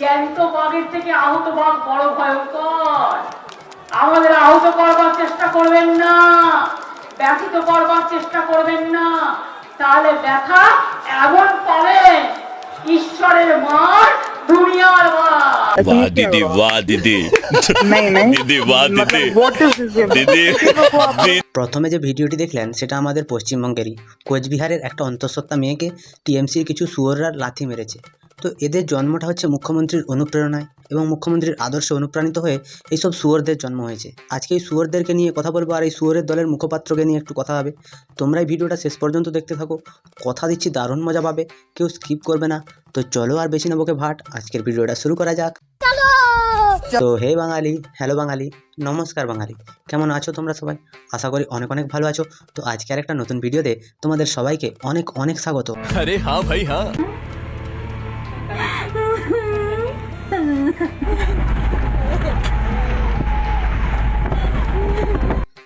জ্যান্ত বাঘের থেকে আহত বাঘ বড় ভয়ঙ্কর। আমাদের আহত করবার চেষ্টা করবেন না, ব্যথিত করবার চেষ্টা করবেন না, তাহলে ব্যথা এমন পাবেন ঈশ্বরের মার, দুনিয়ার মার। वाह दीदी, वाह दीदी, नहीं नहीं दीदी वाह दीदी, व्हाट इज दिस दीदी প্রথমে যে ভিডিওটি দেখলেন সেটা আমাদের পশ্চিমবঙ্গেরই কোচবিহারের একটা অন্তঃসত্ত্বা মেয়েকে টিএমসির কিছু শুয়োররা লাথি মেরেছে। তো এদের জন্মটা হচ্ছে মুখ্যমন্ত্রীর অনুপ্রেরণায় এবং মুখ্যমন্ত্রীর আদর্শে অনুপ্রাণিত হয়ে এইসব শুয়োরদের জন্ম হয়েছে। আজকে এই শুয়োরদেরকে নিয়ে কথা বলবো আর এই শুয়োরের দলের মুখপাত্রকে নিয়ে একটু কথা হবে। তোমরা এই ভিডিওটা শেষ পর্যন্ত দেখতে থাকো, কথা দিচ্ছি দারুণ মজা পাবে, কেউ স্কিপ করবে না। তো চলো আর বেশি না বকে ভাট, আজকের ভিডিওটা শুরু করা যাক। তো হে বাঙালি, হ্যালো বাঙালি, নমস্কার বাঙালি, কেমন আছো তোমরা সবাই? আশা করি অনেক অনেক ভালো আছো। তো আজকে আর একটা নতুন ভিডিওতে তোমাদের সবাইকে অনেক অনেক স্বাগত। अरे हाँ भाई हाँ।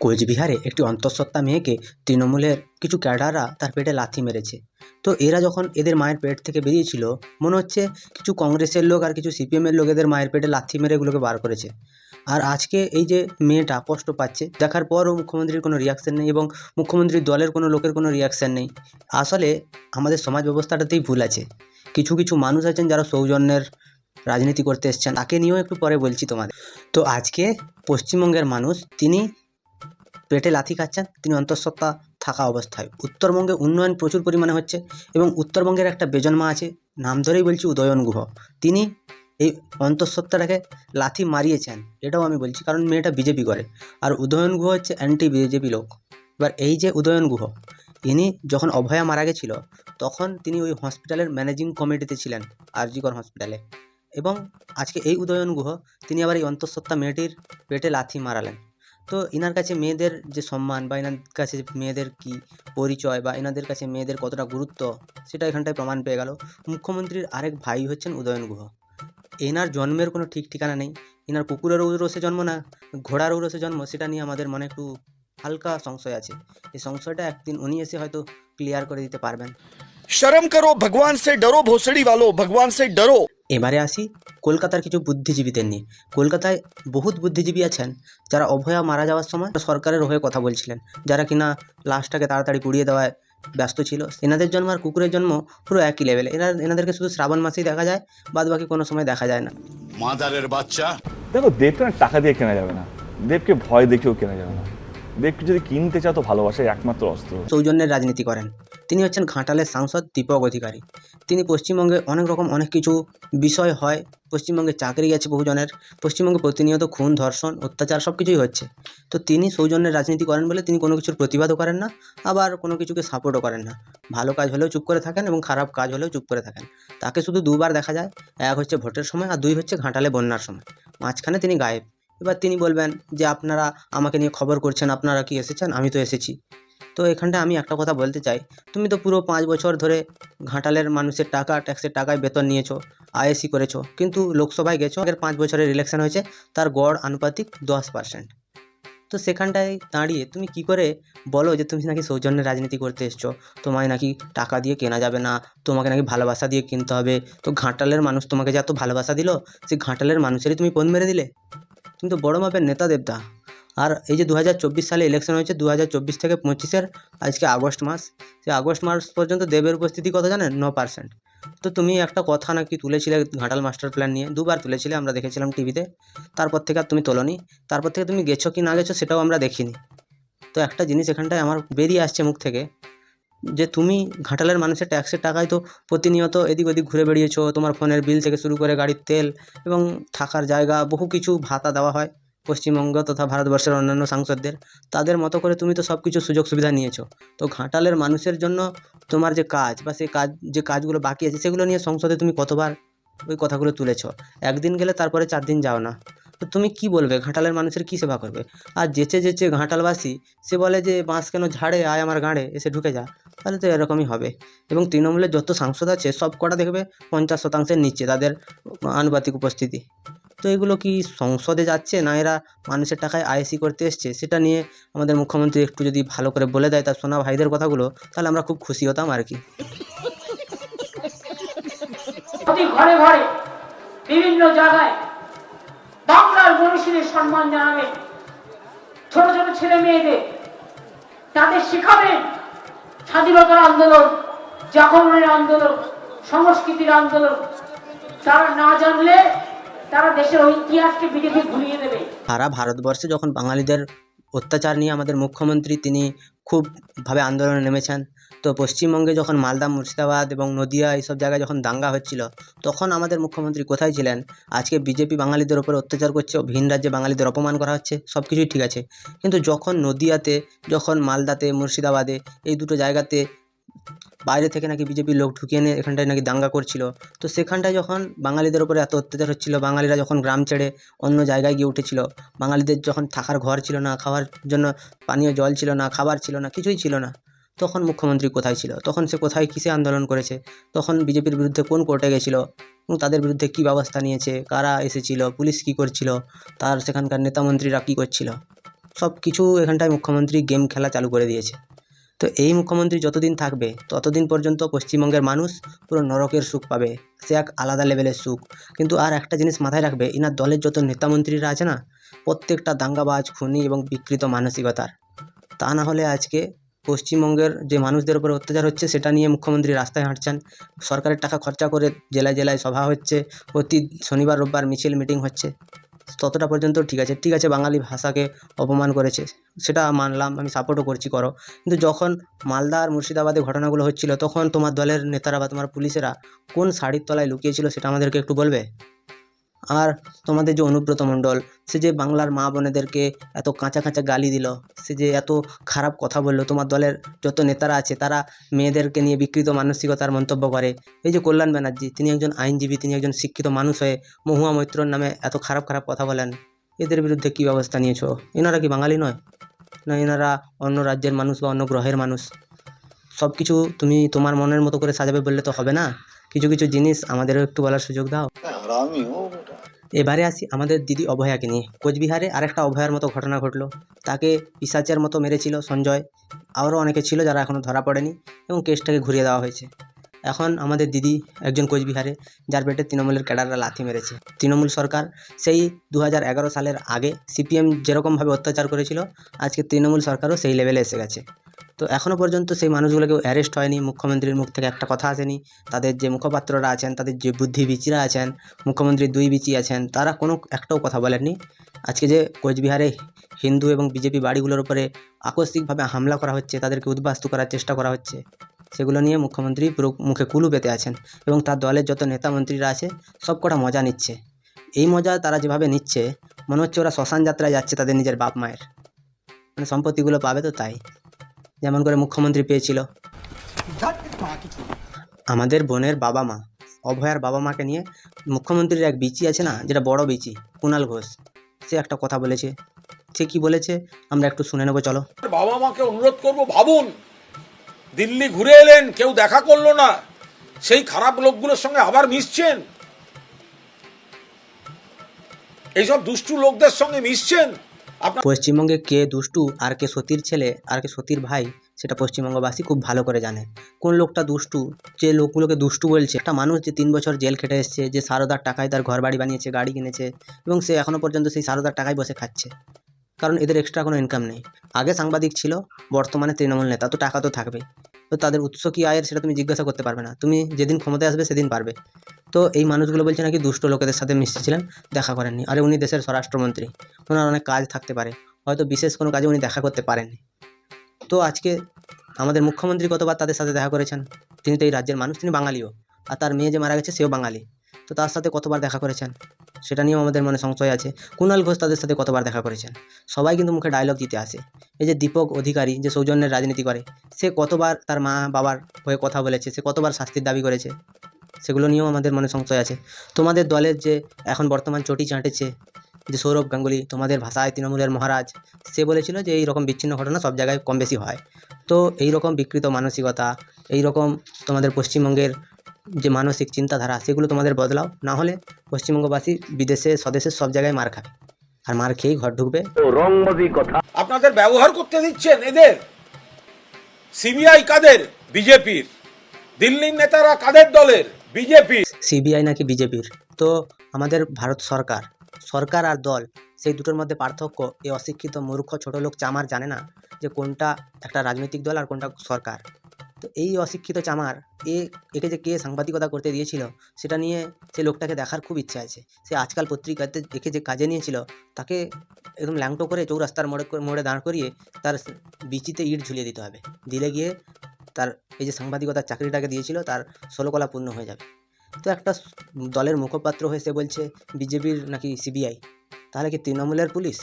কোচবিহারে একটি অন্তঃসত্ত্বা মেয়েকে তৃণমূলের কিছু ক্যাডাররা তার পেটে লাথি মেরেছে। তো এরা যখন এদের মায়ের পেট থেকে বেরিয়েছিল, মনে হচ্ছে কিছু কংগ্রেসের লোক আর কিছু সিপিএমের লোক এদের মায়ের পেটে লাথি মেরে এগুলোকে বার করেছে। আর আজকে এই যে মেয়েটা কষ্ট পাচ্ছে দেখার পরও মুখ্যমন্ত্রীর কোনো রিয়াকশন নেই এবং মুখ্যমন্ত্রীর দলের কোনো লোকের কোনো রিয়াকশন নেই। আসলে আমাদের সমাজ ব্যবস্থাটাতেই ভুল আছে। কিছু কিছু মানুষ আছেন যারা সৌজন্যের রাজনীতি করতে এসছেন, তাকে নিয়েও একটু পরে বলছি তোমাদের। তো আজকে পশ্চিমবঙ্গের মানুষ, তিনি পেটে লাথি খাচ্ছেন, তিনি অন্তঃসত্ত্বা থাকা অবস্থায়। উত্তরবঙ্গে উন্নয়ন প্রচুর পরিমাণে হচ্ছে এবং উত্তরবঙ্গের একটা বেজন্মা আছে, নাম ধরেই বলছি উদয়ন গুহ, তিনি এই অন্তঃসত্ত্বাটাকে লাথি মারিয়েছেন। এটাও আমি বলছি কারণ মেয়েটা বিজেপি করে আর উদয়ন গুহ হচ্ছে অ্যান্টি বিজেপি লোক। এবার এই যে উদয়ন গুহ, ইনি যখন অভয়া মারা গেছিল তখন তিনি ওই হসপিটালের ম্যানেজিং কমিটিতে ছিলেন, আরজিকর হসপিটালে। এবং আজকে এই উদয়ন গুহ তিনি আবার এই অন্তঃসত্ত্বা মেয়েটির পেটে লাথি মারালেন। তো এনার কাছে মেয়েদের যে সম্মান বা এনার কাছে মেয়েদের কি পরিচয় বা এনাদের কাছে মেয়েদের কতটা গুরুত্ব, সেটা এখানটায় প্রমাণ পেয়ে গেল। মুখ্যমন্ত্রীর আরেক ভাই হচ্ছেন উদয়ন গুহ। এনার জন্মের কোনো ঠিক ঠিকানা নেই, এনার কুকুরের ঔরসে জন্ম না ঘোড়ার ঔরসে জন্ম, সেটা নিয়ে আমাদের মনে একটু হালকা সংশয় আছে। এই সংশয়টা একদিন উনি এসে হয়তো ক্লিয়ার করে দিতে পারবেন। शर्म करो, भगवान से डरो, भोसड़ी वालों, भगवान से डरो। এবারে আসি কলকাতার কিছু বুদ্ধিজীবীদের নিয়ে। কলকাতায় বহুত বুদ্ধিজীবী আছেন যারা অভয়া মারা যাওয়ার সময় সরকারের হয়ে কথা বলছিলেন, যারা কিনা লাশটাকে তাড়াতাড়ি পুড়িয়ে দেওয়ায় ব্যস্ত ছিল। এনাদের জন্ম আর কুকুরের জন্ম পুরো একই লেভেলে। এনাদেরকে শুধু শ্রাবণ মাসেই দেখা যায়, বাদ বাকি কোনো সময় দেখা যায় না। মাদারের বাচ্চা। দেখো, দেবকে না টাকা দিয়ে কেনা যাবে না, দেবকে ভয় দেখেও কেনা যাবে না। দেবকে যদি কিনতে চাও তো ভালোবাসাই একমাত্র অস্ত্র। সৌজন্যের রাজনীতি করেন। তিনি হচ্ছেন ঘাটালের সাংসদ দীপক অধিকারী। তিনি পশ্চিমবঙ্গে অনেক রকম অনেক কিছু বিষয় হয়, পশ্চিমবঙ্গে চাকরি গেছে বহুজনের, পশ্চিমবঙ্গে প্রতিনিয়ত খুন ধর্ষণ অত্যাচার সব কিছুই হচ্ছে। তো তিনি সৌজন্যের রাজনীতি করেন বলে তিনি কোনো কিছুর প্রতিবাদও করেন না, আবার কোনো কিছুকে সাপোর্টও করেন না। ভালো কাজ হলেও চুপ করে থাকেন এবং খারাপ কাজ হলেও চুপ করে থাকেন। তাকে শুধু দুবার দেখা যায়, এক হচ্ছে ভোটের সময় আর দুই হচ্ছে ঘাটালে বন্যার সময়। মাঝখানে তিনি গায়েব। এবার তিনি বলবেন যে আপনারা আমাকে নিয়ে খবর করছেন, আপনারা কি এসেছেন? আমি তো এসেছি। তো এখানটা আমি একটা কথা বলতে চাই, তুমি তো পুরো 5 বছর ধরে ঘাটালের মানুষের টাকা, ট্যাক্সের টাকায় বেতন নিয়েছো, আইএসি করেছো, কিন্তু লোকসভায় গেছো, আগের 5 বছরের ইলেকশন হয়েছে, তার গড় আনুপাতিক 10%। তো সেখানটায় দাঁড়িয়ে তুমি কি করে বলো যে তুমি নাকি সৌজন্যের রাজনীতি করতে এসছো, তোমায় নাকি টাকা দিয়ে কেনা যাবে না, তোমাকে নাকি ভালোবাসা দিয়ে কিনতে হবে? তো ঘাটালের মানুষ তোমাকে যে এত ভালোবাসা দিল, সেই ঘাটালের মানুষেরই তুমি পণ মেরে দিলে। তুমি তো বড় মাপের নেতা দেবদা। আর এই যে 2024 সালে ইলেকশন হয়েছে, 2024 থেকে 25-এর আজকে আগস্ট মাস, সেই আগস্ট মাস পর্যন্ত দেবের উপস্থিতি কত জানেন? 9%। তো তুমি একটা কথা নাকি তুলেছিলে ঘাটাল মাস্টার প্ল্যান নিয়ে, দুবার তুলেছিলে, আমরা দেখেছিলাম টিভিতে। তারপর থেকে আর তুমি তোলনি। তারপর থেকে তুমি গেছো কি না গেছো সেটাও আমরা দেখিনি। তো একটা জিনিস এখানটায় আমার বেরিয়ে আসছে মুখ থেকে, যে তুমি ঘাটালের মানুষের ট্যাক্সের টাকায় তো প্রতিনিয়ত এদিক ওদিক ঘুরে বেরিয়েছো। তোমার ফোনের বিল থেকে শুরু করে গাড়ির তেল এবং থাকার জায়গা, বহু কিছু ভাতা দেওয়া হয় পশ্চিমবঙ্গ তথা ভারতবর্ষের অন্যান্য সাংসদদের। তাদের মতো করে তুমি তো সব কিছু সুযোগ সুবিধা নিয়েছো। তো ঘাটালের মানুষের জন্য তোমার যে কাজ বা সেই কাজ, যে কাজগুলো বাকি আছে, সেগুলো নিয়ে সংসদে তুমি কতবার ওই কথাগুলো তুলেছো। একদিন গেলে তারপরে 4 দিন যাও না। তো তুমি কি বলবে? ঘাটালের মানুষের কি সেবা করবে? আর যেচে যেচে ঘাটালবাসী সে বলে যে বাঁশ কেন ঝাড়ে, আয় আমার গাঁড়ে এসে ঢুকে যা। তাহলে তো এরকমই হবে। এবং তৃণমূলের যত সাংসদ আছে সব কটা দেখবে 50%-এর নিচে তাদের আনুপাতিক উপস্থিতি। তো এগুলো কি সংসদে যাচ্ছে না এরা মানুষের টাকায় আইএসি করতে এসছে? সেটা নিয়ে আমাদের মুখ্যমন্ত্রী একটু যদি ভালো করে বলে দেয় তার সোনা ভাইদের কথাগুলো, তাহলে আমরা খুব খুশি হতাম আর কি। প্রতি ঘরে ঘরে বিভিন্ন জায়গায় বাংলার মনীষীদের সম্মান জানাবেন, ছোট ছোট ছেলে মেয়েদের তাদের শিখাবেন স্বাধীনতার আন্দোলন, জাগরণের আন্দোলন, সংস্কৃতির আন্দোলন। তারা না জানলে তারা দেশের ইতিহাসকে বিজেপি ভুলিয়ে দেবে। সারা ভারতবর্ষে যখন বাঙালিদের অত্যাচার নিয়ে আমাদের মুখ্যমন্ত্রী তিনি খুব ভাবে আন্দোলনে নেমেছেন, তো পশ্চিমবঙ্গে যখন মালদা, মুর্শিদাবাদ এবং নদিয়া এইসব জায়গায় যখন দাঙ্গা হচ্ছিল, তখন আমাদের মুখ্যমন্ত্রী কোথায় ছিলেন? আজকে বিজেপি বাঙালিদের উপর অত্যাচার করছে, ভিন রাজ্যে বাঙালিদের অপমান করা হচ্ছে, সব কিছুই ঠিক আছে, কিন্তু যখন নদিয়াতে, যখন মালদাতে, মুর্শিদাবাদে এই দুটো জায়গাতে বাইরে থেকে নাকি বিজেপির লোক ঢুকিয়ে এনে এখানটায় নাকি দাঙ্গা করছিল, তো সেখানটায় যখন বাঙালিদের উপরে এত অত্যাচার হচ্ছিল, বাঙালিরা যখন গ্রাম ছেড়ে অন্য জায়গায় গিয়ে উঠেছিল, বাঙালিদের যখন থাকার ঘর ছিল না, খাওয়ার জন্য পানীয় জল ছিল না, খাবার ছিল না, কিছুই ছিল না, তখন মুখ্যমন্ত্রী কোথায় ছিল? তখন সে কোথায় কিসে আন্দোলন করেছে? তখন বিজেপির বিরুদ্ধে কোন কোর্টে গেছিল এবং তাদের বিরুদ্ধে কী ব্যবস্থা নিয়েছে, কারা এসেছিল, পুলিশ কী করছিল, তার সেখানকার নেতামন্ত্রীরা কী করছিল, সব কিছু এখানটায় মুখ্যমন্ত্রী গেম খেলা চালু করে দিয়েছে। তো এই মুখ্যমন্ত্রী যতদিন থাকবে ততদিন পর্যন্ত পশ্চিমবঙ্গের মানুষ পুরো নরকের সুখ পাবে, সে এক আলাদা লেভেলের সুখ। কিন্তু আর একটা জিনিস মাথায় রাখবে, ইনার দলের যত নেতামন্ত্রীরা আছে না, প্রত্যেকটা দাঙ্গাবাজ, খুনি এবং বিকৃত মানসিকতার। তা না হলে আজকে পশ্চিমবঙ্গের যে মানুষদের উপর অত্যাচার হচ্ছে সেটা নিয়ে মুখ্যমন্ত্রী রাস্তায় হাঁটছেন, সরকারের টাকা খরচা করে জেলায় জেলায় সভা হচ্ছে, প্রতি শনিবার রোববার মিছিল মিটিং হচ্ছে, ততটা পর্যন্ত ঠিক আছে। ঠিক আছে, বাঙালি ভাষাকে অপমান করেছে, সেটা মানলাম, আমি সাপোর্টও করছি, করো। কিন্তু যখন মালদা আর মুর্শিদাবাদে ঘটনাগুলো হচ্ছিল, তখন তোমার দলের নেতারা বা তোমার পুলিশেরা কোন শাড়ির তলায় লুকিয়েছিল সেটা আমাদেরকে একটু বলবে? আর তোমাদের যে অনুব্রত মণ্ডল, সে যে বাংলার মা বোনেদেরকে এত কাঁচা কাঁচা গালি দিল, সে যে এত খারাপ কথা বললো, তোমার দলের যত নেতারা আছে তারা মেয়েদেরকে নিয়ে বিকৃত মানসিকতার মন্তব্য করে। এই যে কল্যাণ ব্যানার্জি, তিনি একজন আইনজীবী, তিনি একজন শিক্ষিত মানুষ হয়ে মহুয়া মৈত্রর নামে এত খারাপ খারাপ কথা বলেন, এদের বিরুদ্ধে কী ব্যবস্থা নিয়েছো? এনারা কি বাঙালি নয়? না এনারা অন্য রাজ্যের মানুষ বা অন্য গ্রহের মানুষ? সব কিছু তুমি তোমার মনের মতো করে সাজাবে বললে তো হবে না, কিছু কিছু জিনিস আমাদেরও একটু বলার সুযোগ দাও। এবারে আসি আমাদের দিদি অভয়াকে নিয়ে। কোচবিহারে আরেকটা অভয়ার মতো ঘটনা ঘটলো, তাকে পিশাচের মতো মেরেছিল সঞ্জয়, আরও অনেকে ছিল যারা এখনও ধরা পড়েনি এবং কেসটাকে ঘুরিয়ে দেওয়া হয়েছে। এখন আমাদের দিদি একজন কোচবিহারে, যার পেটে তৃণমূলের ক্যাডাররা লাথি মেরেছে। তৃণমূল সরকার সেই 2011 সালের আগে সিপিএম যেরকমভাবে অত্যাচার করেছিল, আজকে তৃণমূল সরকারও সেই লেভেলে এসে গেছে। তো এখনও পর্যন্ত সেই মানুষগুলোকেও অ্যারেস্ট হয়নি, মুখ্যমন্ত্রীর মুখ থেকে একটা কথা আসেনি, তাদের যে মুখপাত্ররা আছেন, তাদের যে বুদ্ধিবীচিরা আছেন, মুখ্যমন্ত্রীর দুই বিচি আছেন, তারা কোনো একটাও কথা বলেননি। আজকে যে কোচবিহারে হিন্দু এবং বিজেপি বাড়িগুলোর উপরে আকস্মিকভাবে হামলা করা হচ্ছে, তাদেরকে উদ্বাস্তু করার চেষ্টা করা হচ্ছে, সেগুলো নিয়ে মুখ্যমন্ত্রী পুরো মুখে কুলু পেতে আছেন এবং তার দলের যত নেতা মন্ত্রীরা আছে সব কটা মজা নিচ্ছে। এই মজা তারা যেভাবে নিচ্ছে, মনে হচ্ছে ওরা শ্মশান যাত্রায় যাচ্ছে তাদের নিজের বাপ মায়ের, মানে সম্পত্তিগুলো পাবে তো তাই, যেমন করে মুখ্যমন্ত্রী পেয়েছিল। আমাদের বোনের বাবা মা, অভয়ার বাবা মাকে নিয়ে মুখ্যমন্ত্রীর এক বিচি আছে না, যেটা বড় বিচি, কুণাল ঘোষ, সে একটা কথা বলেছে। সে কি বলেছে আমরা একটু শুনে নেবো, চলো। বাবা মাকে অনুরোধ করব, ভাবুন, দিল্লি ঘুরে এলেন, কেউ দেখা করলো না, সেই খারাপ লোকগুলোর সঙ্গে আবার মিশছেন, এইসব দুষ্টু লোকদের সঙ্গে মিশছেন। পশ্চিমবঙ্গে কে দুষ্টু আর কে সতীর ছেলে আর কে সতীর ভাই, সেটা পশ্চিমবঙ্গবাসী খুব ভালো করে জানে। কোন লোকটা দুষ্টু, যে লোকগুলোকে দুষ্টু বলছে, একটা মানুষ যে 3 বছর জেল খেটে এসছে, যে সারদার টাকায় তার ঘর বাড়ি বানিয়েছে, গাড়ি কিনেছে এবং সে এখনও পর্যন্ত সেই সারদার টাকায় বসে খাচ্ছে, কারণ এদের এক্সট্রা কোনো ইনকাম নেই। আগে সাংবাদিক ছিল, বর্তমানে তৃণমূল নেতা, তো টাকা তো থাকবেই। তো তাদের উৎস কী আয়ের সেটা তুমি জিজ্ঞাসা করতে পারবে না, তুমি যেদিন ক্ষমতায় আসবে সেদিন পারবে। তো এই মানুষগুলো বলছে নাকি দুষ্ট লোকেদের সাথে মিশেছিলেন, দেখা করেননি। আরে উনি দেশের স্বরাষ্ট্রমন্ত্রী, ওনার অনেক কাজ থাকতে পারে, হয়তো বিশেষ কোনো কাজে উনি দেখা করতে পারেননি। তো আজকে আমাদের মুখ্যমন্ত্রী কতবার তাদের সাথে দেখা করেছেন? তিনি তো এই রাজ্যের মানুষ, তিনি বাঙালিও, আর তার মেয়ে যে মারা গেছে সেও বাঙালি, তো তার সাথে কতবার দেখা করেছেন সেটা নিয়েও আমাদের মনে সংশয় আছে। কুণাল ঘোষ তাদের সাথে কতবার দেখা করেছেন? সবাই কিন্তু মুখে ডায়লগ দিতে আসে। এই যে দীপক অধিকারী, যে সৌজন্যের রাজনীতি করে, সে কতবার তার মা বাবার হয়ে কথা বলেছে, সে কতবার শাস্তির দাবি করেছে, সেগুলো নিয়েও আমাদের মনে সংশয় আছে। তোমাদের দলের যে এখন বর্তমান চটি চাঁটেছে, যে সৌরভ গাঙ্গুলি, তোমাদের ভাষায় তৃণমূলের মহারাজ, সে বলেছিল যে এই রকম বিচ্ছিন্ন ঘটনা সব জায়গায় কম বেশি হয়। তো এই রকম বিকৃত মানসিকতা, এই রকম তোমাদের পশ্চিমবঙ্গের যে মানসিক চিন্তাধারা, সেগুলো তোমাদের বদলাও, না হলে পশ্চিমবঙ্গবাসী বিদেশে স্বদেশে সব জায়গায় মার খাবে, আর মার খেয়েই ঘর ঢুকবে। আপনাদের ব্যবহার করতে দিচ্ছেন এদের। সিবিআই কাদের? বিজেপির। দিল্লির নেতারা কাদের দলের? বিজেপি। সিবিআই নাকি বিজেপির? তো আমাদের ভারত সরকার সরকার আর দল সেই দুটোর মধ্যে পার্থক্য এই অশিক্ষিত মূর্খ ছোট লোক চামার জানে না যে কোনটা একটা রাজনৈতিক দল আর কোনটা সরকার। তো এই অশিক্ষিত চামার একে যে কে সাংবাদিকতা করতে দিয়েছিল সেটা নিয়ে সেই লোকটাকে দেখার খুব ইচ্ছা আছে। সে আজকাল পত্রিকাতে একে যে কাজে নিয়েছিল তাকে একদম ল্যাংটো করে চৌরাস্তার মোড়ে দাঁড় করিয়ে তার বিচিতে ইট ঝুলিয়ে দিতে হবে। দিলে গিয়ে তার এই যে সাংবাদিকতার চাকরিটাকে দিয়েছিল তার ষোলকলা পূর্ণ হয়ে যাবে। তো একটা দলের মুখপাত্র হয়ে সে বলছে বিজেপির নাকি সিবিআই, তাহলে কি তৃণমূলের পুলিশ?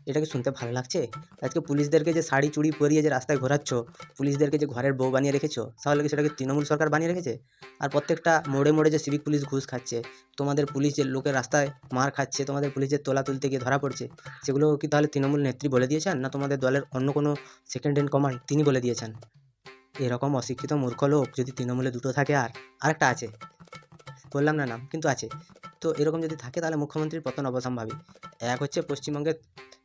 এটা কি শুনতে ভালো লাগছে? আজকে পুলিশদেরকে যে শাড়ি চুড়ি পরিয়ে যে রাস্তায় ঘোরাচ্ছ, পুলিশদেরকে যে ঘরের বউ বানিয়ে রেখেছো, তাহলে কি সেটাকে তৃণমূল সরকার বানিয়ে রেখেছে? আর প্রত্যেকটা মোড়ে মোড়ে যে সিভিক পুলিশ ঘুষ খাচ্ছে, তোমাদের পুলিশ যে লোকের রাস্তায় মার খাচ্ছে, তোমাদের পুলিশের তোলা তুলতে গিয়ে ধরা পড়ছে, সেগুলো কি তাহলে তৃণমূল নেত্রী বলে দিয়েছেন, না তোমাদের দলের অন্য কোনো সেকেন্ড ইন কমান্ড তিনি বলে দিয়েছেন? এরকম অশিক্ষিত মূর্খ লোক যদি তৃণমূলে দুটো থাকে, আর আরেকটা আছে, বললাম না নাম, কিন্তু আছে, তো এরকম যদি থাকে তাহলে মুখ্যমন্ত্রীর পতন অবশ্যম্ভাবী। এক হচ্ছে পশ্চিমবঙ্গে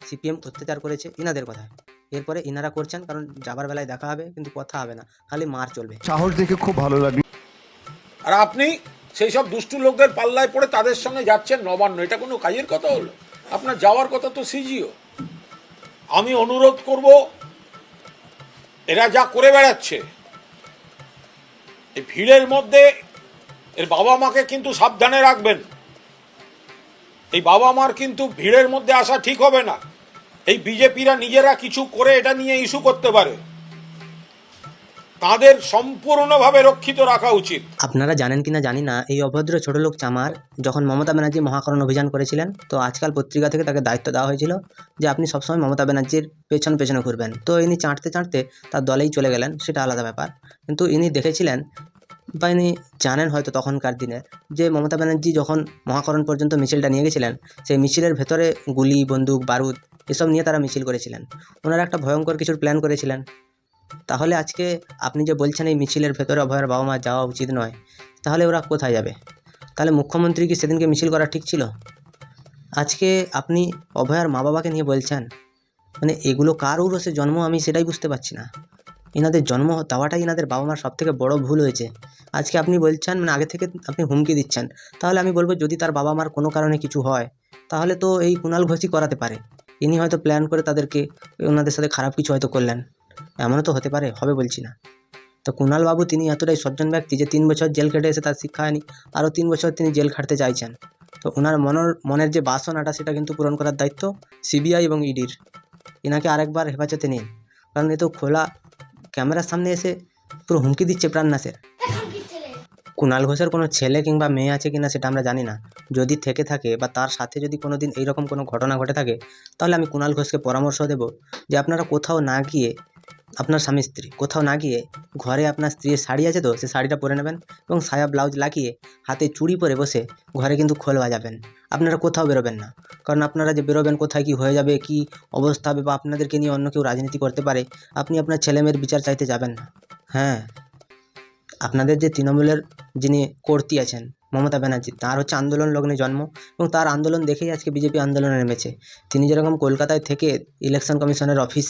সিপিএম অত্যাচার করেছে ইনাদের কথায়, এরপরে ইনারা করছেন, কারণ যাবার বেলায় দেখা হবে কিন্তু কথা হবে না, খালি মার চলবে। সাহস দেখে খুব ভালো লাগলো। আর আপনি সেই সব দুষ্টু লোকদের পাল্লায় পড়ে তাদের সঙ্গে যাচ্ছেন নবান্ন, এটা কোনো কাজের কথা হলো? আপনার যাওয়ার কথা তো সিজিও। আমি অনুরোধ করব, এরা যা করে বেড়াচ্ছে এই ভিড়ের মধ্যে, এর বাবা মাকে কিন্তু সাবধানে রাখবেন। এই বাবা মার কিন্তু ভিড়ের মধ্যে আসা ঠিক হবে না। এই বিজেপিরা নিজেরা কিছু করে এটা নিয়ে ইস্যু করতে পারে, তাদের সম্পূর্ণভাবে রক্ষিত রাখা উচিত। আপনারা জানেন কিনা জানি না, এই অভদ্র ছোট লোক চামার যখন মমতা ব্যানার্জি মহাকরণ অভিযান করেছিলেন, তো আজকাল পত্রিকা থেকে তাকে দায়িত্ব দেওয়া হয়েছিল যে আপনি সবসময় মমতা ব্যানার্জির পেছনে ঘুরবেন। তো ইনি চাঁটতে তার দলেই চলে গেলেন, সেটা আলাদা ব্যাপার। কিন্তু ইনি দেখেছিলেন বা ইনি জানেন হয়তো তখনকার দিনে যে মমতা ব্যানার্জি যখন মহাকরণ পর্যন্ত মিছিলটা নিয়ে গেছিলেন, সেই মিছিলের ভেতরে গুলি, বন্দুক, বারুদ এসব নিয়ে তারা মিছিল করেছিলেন। ওনারা একটা ভয়ঙ্কর কিছুর প্ল্যান করেছিলেন। তাহলে আজকে আপনি যে বলছেন এই মিছিলের ভেতরে অভয়ের বাবা মা যাওয়া উচিত নয়, তাহলে ওরা কোথায় যাবে? তাহলে মুখ্যমন্ত্রী কি সেদিনকে মিছিল করা ঠিক ছিল? আজকে আপনি অভয়ার মা বাবাকে নিয়ে বলছেন, মানে এগুলো কার ঔরসে জন্ম আমি সেটাই বুঝতে পারছি না। এনাদের জন্ম দেওয়াটাই এনাদের বাবা মার সব থেকে বড় ভুল হয়েছে। আজকে আপনি বলছেন, মানে আগে থেকে আপনি হুমকি দিচ্ছেন, তাহলে আমি বলবো যদি তার বাবা মার কোনো কারণে কিছু হয় তাহলে তো এই কুণাল ঘোষই করাতে পারে। ইনি হয়তো প্ল্যান করে তাদেরকে ওনাদের সাথে খারাপ কিছু হয়তো করলেন, এমনও তো হতে পারে, হবে বলছি না। তো কুণাল বাবু তিনি এতটাই সজ্জন ব্যক্তি যে 3 বছর জেল খেটে এসে তার শিক্ষা হয়নি, আরও 3 বছর তিনি জেল খাটতে চাইছেন। তো ওনার মনের যে বাসনাটা সেটা কিন্তু পূরণ করার দায়িত্ব সিবিআই এবং ইডির। এনাকে আরেকবার হেফাজতে নিন, কারণ এ তো খোলা ক্যামেরার সামনে এসে পুরো হুমকি দিচ্ছে প্রাণনাশের। কুণাল ঘোষের কোনো ছেলে কিংবা মেয়ে আছে কিনা সেটা আমরা জানি না, যদি থেকে থাকে বা তার সাথে যদি কোনো দিন এইরকম কোনো ঘটনা ঘটে থাকে, তাহলে আমি কুণাল ঘোষকে পরামর্শ দেব যে আপনারা কোথাও না গিয়ে, আপনার স্বামী স্ত্রী কোথাও না গিয়ে, ঘরে আপনার স্ত্রীর শাড়ি আছে তো সে শাড়িটা পরে নেবেন এবং সায়া ব্লাউজ লাগিয়ে হাতে চুড়ি পরে বসে ঘরে কিন্তু খোল বাজাবেন। আপনারা কোথাও বেরোবেন না, কারণ আপনারা যে বেরোবেন কোথায় কী হয়ে যাবে, কী অবস্থা হবে, বা আপনাদেরকে নিয়ে অন্য কেউ রাজনীতি করতে পারে, আপনি আপনার ছেলেমেয়ের বিচার চাইতে যাবেন না। হ্যাঁ, আপনাদের যে তৃণমূলের যিনি কর্তী আছেন মমতা ব্যানার্জি, তার হচ্ছে আন্দোলন লগ্নে জন্ম, এবং তার আন্দোলন দেখেই আজকে বিজেপি আন্দোলনে নেমেছে। তিনি যেরকম কলকাতায় থেকে ইলেকশন কমিশনের অফিস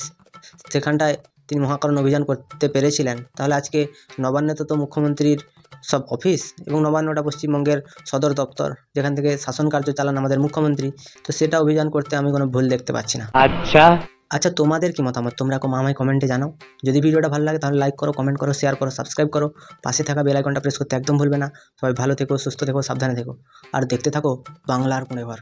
সেখানটায় তিনি মহাকরণ অভিযান করতে পেরেছিলেন, তাহলে আজকে নবান্নে তো মুখ্যমন্ত্রীর সব অফিস, এবং নবান্নটা পশ্চিমবঙ্গের সদর দপ্তর, যেখান থেকে শাসন কার্য চালান আমাদের মুখ্যমন্ত্রী, তো সেটা অভিযান করতে আমি কোনো ভুল দেখতে পাচ্ছি না। আচ্ছা, তোমাদের কি মতামত তোমরা আমায় কমেন্টে জানাও। যদি ভিডিওটা ভালো লাগে তাহলে লাইক করো, কমেন্ট করো, শেয়ার করো, সাবস্ক্রাইব করো, পাশে থাকা বেল আইকনটা প্রেস করতে একদম ভুলবে না। সবাই ভালো থেকো, সুস্থ থেকো, সাবধানে থেকো, আর দেখতে থাকো বাংলার কোণে ঘর।